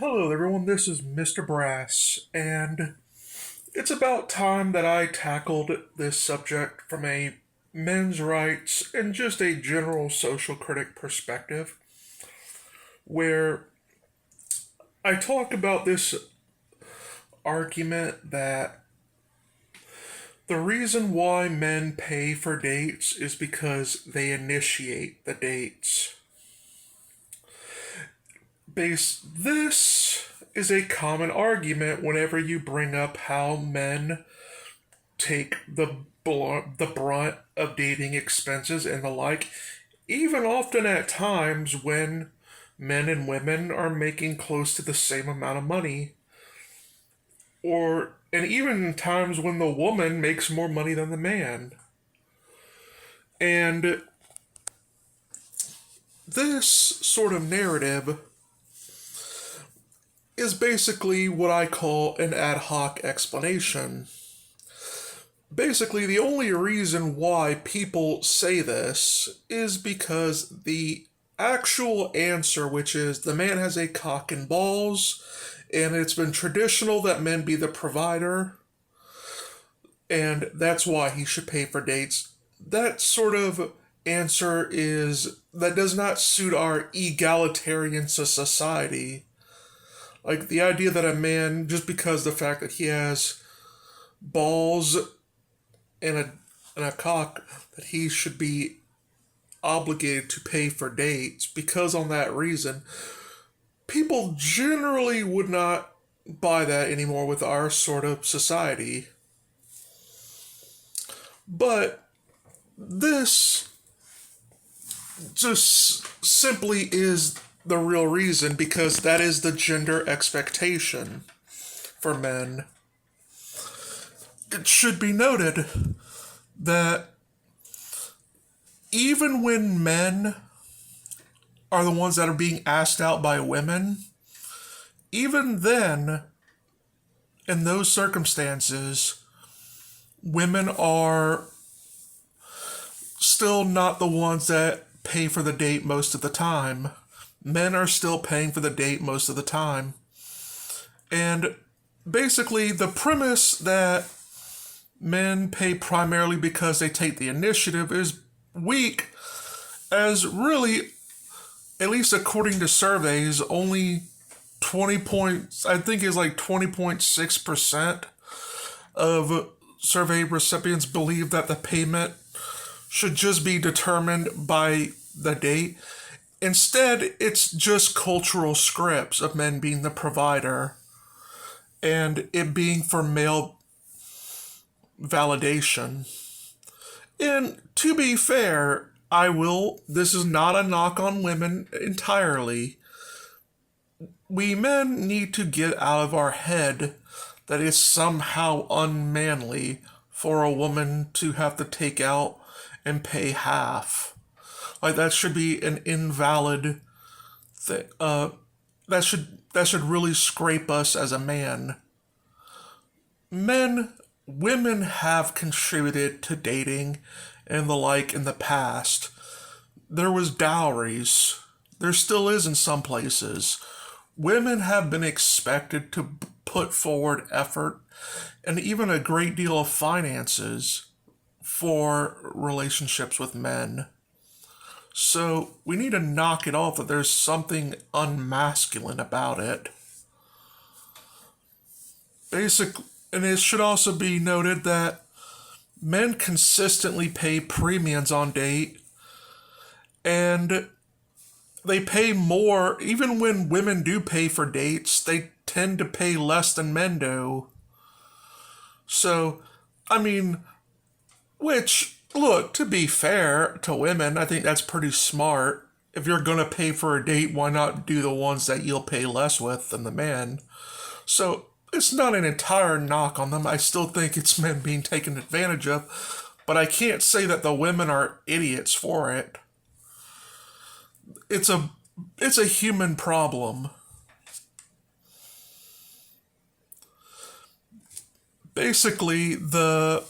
Hello, everyone. This is Mr. Brass, and it's about time that I tackled this subject from a men's rights and just a general social critic perspective, where I talk about this argument that the reason why men pay for dates is because they initiate the dates. This is a common argument whenever you bring up how men take the brunt of dating expenses and the like, even often at times when men and women are making close to the same amount of money, or and even in times when the woman makes more money than the man. And this sort of narrative is basically what I call an ad hoc explanation. Basically, the only reason why people say this is because the actual answer, which is the man has a cock and balls, and it's been traditional that men be the provider, and that's why he should pay for dates. That sort of answer that does not suit our egalitarian society. Like the idea that a man, just because the fact that he has balls and a cock, that he should be obligated to pay for dates because on that reason, people generally would not buy that anymore with our sort of society. But this just simply is the real reason because that is the gender expectation for men. It should be noted that even when men are the ones that are being asked out by women, even then, in those circumstances, women are still not the ones that pay for the date most of the time. Men are still paying for the date most of the time. And basically, the premise that men pay primarily because they take the initiative is weak, as really, at least according to surveys, only 20.6% of survey recipients believe that the payment should just be determined by the date. Instead, it's just cultural scripts of men being the provider and it being for male validation. And to be fair, this is not a knock on women entirely. We men need to get out of our head that it's somehow unmanly for a woman to have to take out and pay half. Like that should be an invalid thing. That should really scrape us as a man. Women have contributed to dating and the like in the past. There was dowries. There still is in some places. Women have been expected to put forward effort and even a great deal of finances for relationships with men. So we need to knock it off that there's something unmasculine about it. And it should also be noted that men consistently pay premiums on date, and they pay more. Even when women do pay for dates, they tend to pay less than men do. So, I mean, which, look, to be fair to women, I think that's pretty smart. If you're going to pay for a date, why not do the ones that you'll pay less with than the man? So, it's not an entire knock on them. I still think it's men being taken advantage of, but I can't say that the women are idiots for it. It's a human problem. Basically, the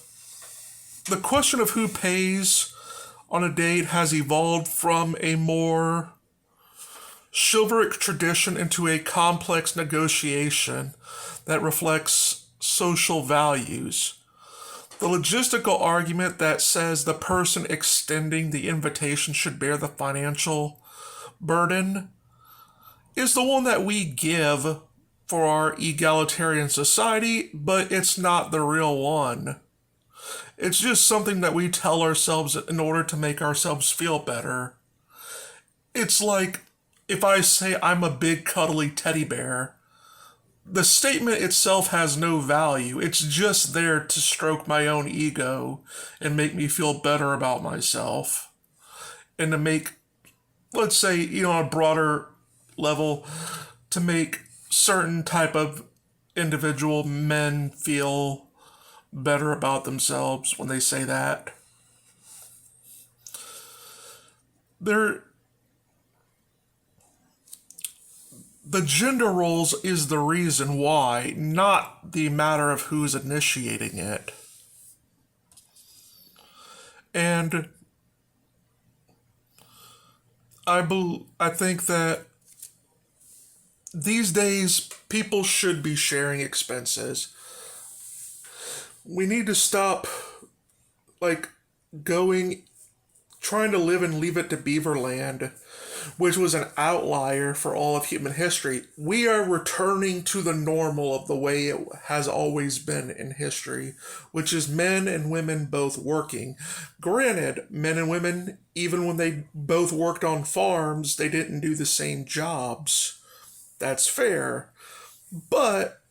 question of who pays on a date has evolved from a more chivalric tradition into a complex negotiation that reflects social values. The logistical argument that says the person extending the invitation should bear the financial burden is the one that we give for our egalitarian society, but it's not the real one. It's just something that we tell ourselves in order to make ourselves feel better. It's like if I say I'm a big cuddly teddy bear, the statement itself has no value. It's just there to stroke my own ego and make me feel better about myself. And to make, let's say, on a broader level, to make certain type of individual men feel better about themselves when they say that. The gender roles is the reason why, not the matter of who's initiating it. And I think that these days people should be sharing expenses. We need to stop trying to live and leave it to Beaverland, which was an outlier for all of human history. We are returning to the normal of the way it has always been in history, which is men and women both working. Granted, men and women, even when they both worked on farms, they didn't do the same jobs. That's fair. But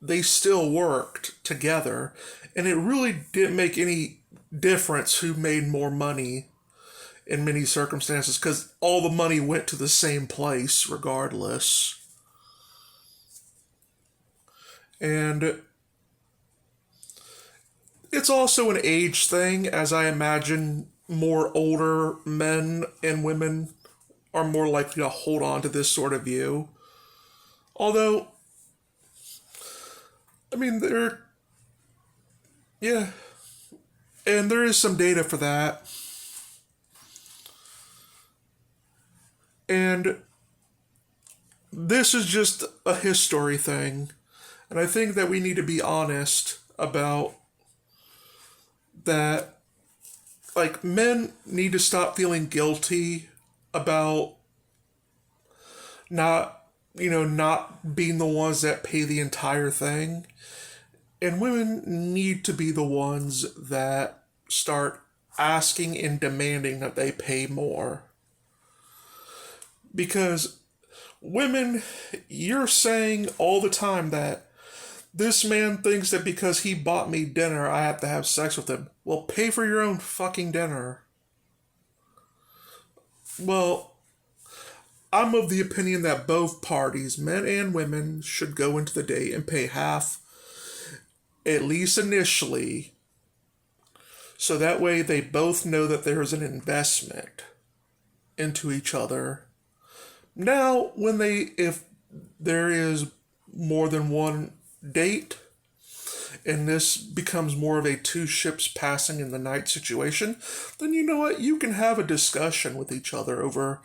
they still worked together, and it really didn't make any difference who made more money in many circumstances, because all the money went to the same place regardless. And it's also an age thing, as I imagine more older men and women are more likely to hold on to this sort of view. Although, yeah, and there is some data for that. And this is just a history thing. And I think that we need to be honest about that. Men need to stop feeling guilty about not being the ones that pay the entire thing. And women need to be the ones that start asking and demanding that they pay more. Because women, you're saying all the time that this man thinks that because he bought me dinner, I have to have sex with him. Well, pay for your own fucking dinner. Well, I'm of the opinion that both parties, men and women, should go into the date and pay half, at least initially, so that way they both know that there's an investment into each other. Now, if there is more than one date, and this becomes more of a two ships passing in the night situation, then you know what? You can have a discussion with each other over,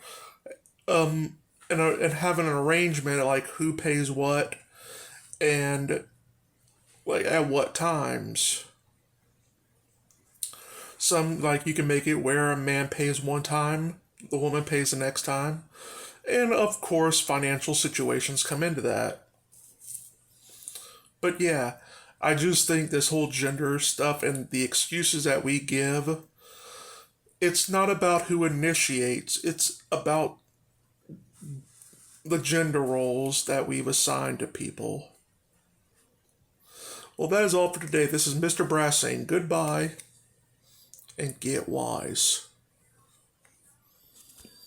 and have an arrangement like who pays what, and at what times. Some, you can make it where a man pays one time, the woman pays the next time. And of course, financial situations come into that. But yeah, I just think this whole gender stuff and the excuses that we give, it's not about who initiates, it's about the gender roles that we've assigned to people. Well, that is all for today. This is Mr. Brass saying goodbye and get wise.